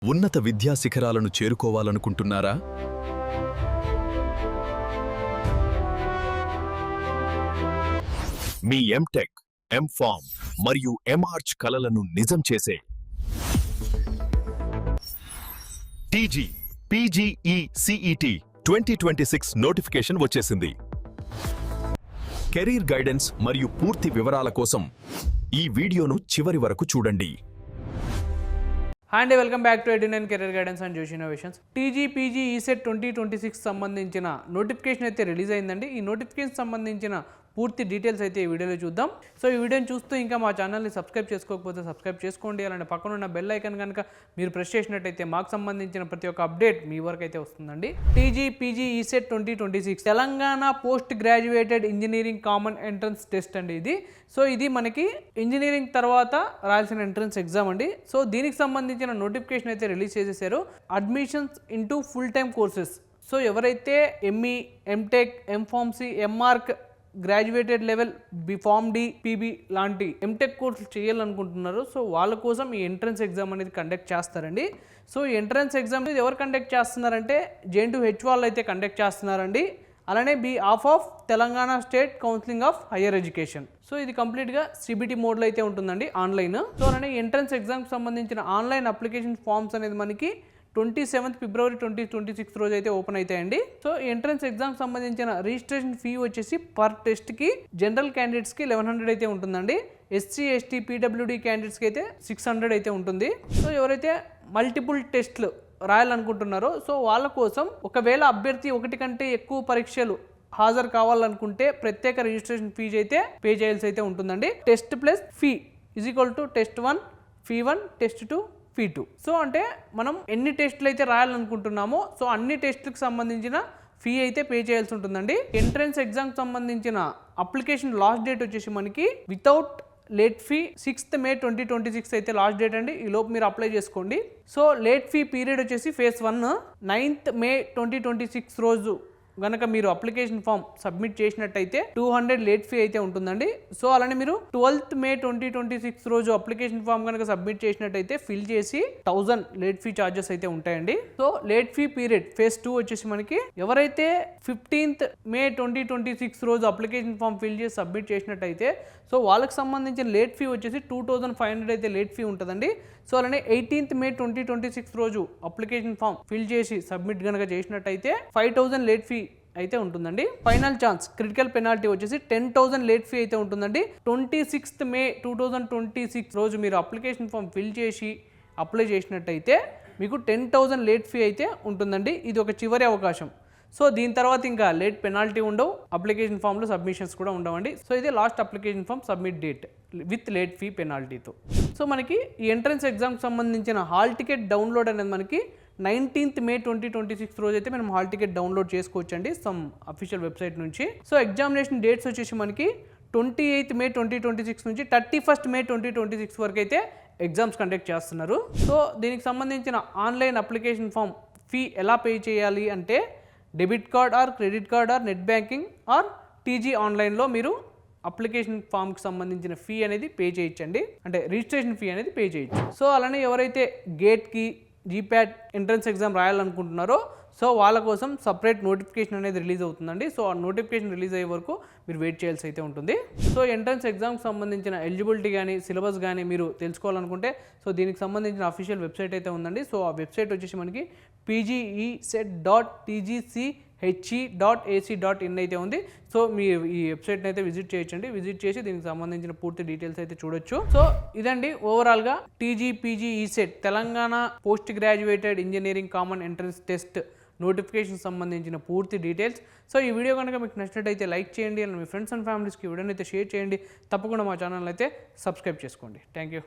ఉన్నత విద్యా శిఖరాలను చేరుకోవాలనుకుంటున్నారా? మీ ఎంటెక్, ఎంఫార్మ్ మరియు ఎంఆర్చ్ కలలను నిజం చేసే టీజీ పీజీఈ సిఈటి 2026 నోటిఫికేషన్ వచ్చేసింది. కెరీర్ గైడెన్స్ మరియు పూర్తి వివరాల కోసం ఈ వీడియోను చివరి వరకు చూడండి. హాయ్ అండి, welcome back to 89 career guidance and జోష్ ఇన్నోవేషన్స్. టీజీ పీజీ ఈసెట్ 2026 సంబంధించిన నోటిఫికేషన్ అయితే రిలీజ్ అయిందండి. ఈ నోటిఫికేషన్ సంబంధించిన పూర్తి డీటెయిల్స్ అయితే ఈ వీడియోలో చూద్దాం. సో ఈ వీడియోని చూస్తూ ఇంకా మా ఛానల్ని సబ్స్క్రైబ్ చేసుకోకపోతే సబ్స్క్రైబ్ చేసుకోండి. అలానే పక్కన ఉన్న బెల్ ఐకాన్ కనుక మీరు ప్రెస్ చేసినట్టయితే మాకు సంబంధించిన ప్రతి ఒక్క అప్డేట్ మీ వరకు అయితే వస్తుందండి. TG PG ECET 2026 Telangana post graduated engineering common entrance test అండి ఇది. సో ఇది మనకి ఇంజనీరింగ్ తర్వాత రాయాల్సిన ఎంట్రన్స్ ఎగ్జామ్ అండి. సో దీనికి సంబంధించిన నోటిఫికేషన్ అయితే రిలీజ్ చేసేసారు. Admissions into full time courses. So ఎవరైతే M E, M Tech, M Pharmacy, M Arch, graduated level, pharm D, PB లాంటి ఎంటెక్ కోర్సులు చేయాలనుకుంటున్నారు. సో వాళ్ళ కోసం ఈ ఎంట్రన్స్ ఎగ్జామ్ అనేది కండక్ట్ చేస్తారండి. సో ఈ ఎంట్రన్స్ ఎగ్జామ్ ఎవరు కండక్ట్ చేస్తున్నారంటే JNTU వాళ్ళు అయితే కండక్ట్ చేస్తున్నారండి. అలానే of Telangana state counselling of higher education. So ఇది కంప్లీట్గా CBT మోడ్లో అయితే ఉంటుందండి, ఆన్లైన్. సో అలానే ఎంట్రన్స్ ఎగ్జామ్కి సంబంధించిన ఆన్లైన్ అప్లికేషన్ ఫామ్స్ అనేది మనకి 27 ఫిబ్రవరి 2026 రోజు అయితే ఓపెన్ అవుతాయండి. సో ఎంట్రన్స్ ఎగ్జామ్ సంబంధించిన రిజిస్ట్రేషన్ ఫీ వచ్చేసి పర్ టెస్ట్కి జనరల్ క్యాండిడేట్స్కి 1100 అయితే ఉంటుందండి. SC, ST, PWD క్యాండిడేట్స్కి అయితే 600 అయితే ఉంటుంది. సో ఎవరైతే మల్టిపుల్ టెస్ట్లు రాయాలనుకుంటున్నారో సో వాళ్ళ కోసం ఒకవేళ అభ్యర్థి ఒకటి కంటే ఎక్కువ పరీక్షలు హాజరు కావాలనుకుంటే ప్రత్యేక రిజిస్ట్రేషన్ ఫీజు అయితే పే చేయాల్సి అయితే ఉంటుందండి. Test plus fee is equal to test 1 fee 1, test 2 fee 2. So అంటే మనం ఎన్ని టెస్టులు అయితే రాయాలనుకుంటున్నామో సో అన్ని టెస్టులకు సంబంధించిన ఫీ అయితే పే చేయాల్సి ఉంటుందండి. ఎంట్రన్స్ ఎగ్జామ్కి సంబంధించిన అప్లికేషన్ లాస్ట్ డేట్ వచ్చేసి మనకి without late fee 6th May 2026 అయితే లాస్ట్ డేట్ అండి. ఈ లోపు మీరు అప్లై చేసుకోండి. సో లేట్ ఫీ పీరియడ్ వచ్చేసి ఫేజ్ 1 9th May 2026 రోజు గనక మీరు అప్లికేషన్ ఫామ్ సబ్మిట్ చేసినట్టయితే 200 లేట్ ఫీ అయితే ఉంటుందండి. సో అలానే మీరు 12th May 2026 రోజు అప్లికేషన్ ఫామ్ కనుక సబ్మిట్ చేసినట్టయితే ఫిల్ చేసి 1000 లేట్ ఫీ ఛార్జెస్ అయితే ఉంటాయండి. So late fee period phase 2 వచ్చేసి మనకి ఎవరైతే 15th May 2026 రోజు అప్లికేషన్ ఫామ్ ఫిల్ చేసి సబ్మిట్ చేసినట్టయితే సో వాళ్ళకి సంబంధించిన లేట్ ఫీ వచ్చేసి 2500 అయితే లేట్ ఫీ ఉంటుందండి. సో అలానే 18th May 2026 రోజు అప్లికేషన్ ఫామ్ ఫిల్ చేసి సబ్మిట్ కనుక చేసినట్టయితే 5000 లేట్ ఫీ అయితే ఉంటుందండి. ఫైనల్ ఛాన్స్ క్రిటికల్ పెనాల్టీ వచ్చేసి 10,000 లేట్ ఫీ అయితే ఉంటుందండి. 26th May 2026 రోజు మీరు అప్లికేషన్ ఫామ్ ఫిల్ చేసి అప్లై చేసినట్టయితే మీకు 10,000 లేట్ ఫీ అయితే ఉంటుందండి. ఇది ఒక చివరి అవకాశం. సో దీని తర్వాత ఇంకా లేట్ పెనాల్టీ ఉండవు, అప్లికేషన్ ఫామ్లో సబ్మిషన్స్ కూడా ఉండవండి. సో ఇది last application form submit date with late fee పెనాల్టీతో. సో మనకి ఈ ఎంట్రన్స్ ఎగ్జామ్కి సంబంధించిన హాల్ టికెట్ డౌన్లోడ్ అనేది మనకి 19th May 2026 రోజు అయితే మనం హాల్ టికెట్ డౌన్లోడ్ చేసుకోవచ్చండి సమ్ అఫీషియల్ వెబ్సైట్ నుంచి. సో ఎగ్జామినేషన్ డేట్స్ వచ్చేసి మనకి 28th May 2026 నుంచి 31st May 2026 వరకు అయితే ఎగ్జామ్స్ కండక్ట్ చేస్తున్నారు. సో దీనికి సంబంధించిన ఆన్లైన్ అప్లికేషన్ ఫామ్ ఫీ ఎలా పే చేయాలి అంటే debit card or credit card or net banking or TG ఆన్లైన్లో మీరు అప్లికేషన్ ఫామ్కి సంబంధించిన ఫీ అనేది పే చేయొచ్చండి, అంటే రిజిస్ట్రేషన్ ఫీ అనేది పే చేయొచ్చు. సో అలానే ఎవరైతే గేట్కి, GPAT ఎంట్రన్స్ ఎగ్జామ్ రాయాలనుకుంటున్నారో సో వాళ్ళ కోసం సపరేట్ నోటిఫికేషన్ అనేది రిలీజ్ అవుతుందండి. సో ఆ నోటిఫికేషన్ రిలీజ్ అయ్యే వరకు మీరు వెయిట్ చేయాల్సి అయితే ఉంటుంది. సో ఎంట్రన్స్ ఎగ్జామ్కి సంబంధించిన ఎలిజిబిలిటీ కానీ సిలబస్ కానీ మీరు తెలుసుకోవాలనుకుంటే సో దీనికి సంబంధించిన అఫీషియల్ వెబ్సైట్ అయితే ఉందండి. సో ఆ వెబ్సైట్ వచ్చేసి మనకి pgeset.tgche.ac.in అయితే ఉంది. సో మీరు ఈ వెబ్సైట్ని అయితే విజిట్ చేయొచ్చండి. విజిట్ చేసి దీనికి సంబంధించిన పూర్తి డీటెయిల్స్ అయితే చూడొచ్చు. సో ఇదండి ఓవరాల్గా TG PG ECET Telangana post graduated engineering common entrance test notification సంబంధించిన పూర్తి డీటెయిల్స్. సో ఈ వీడియో కనుక మీకు నచ్చినట్టయితే లైక్ చేయండి, అండ్ మీ ఫ్రెండ్స్ అండ్ ఫ్యామిలీస్కి వీడియోని అయితే షేర్ చేయండి. తప్పకుండా మా ఛానల్ అయితే సబ్స్క్రైబ్ చేసుకోండి. Thank you.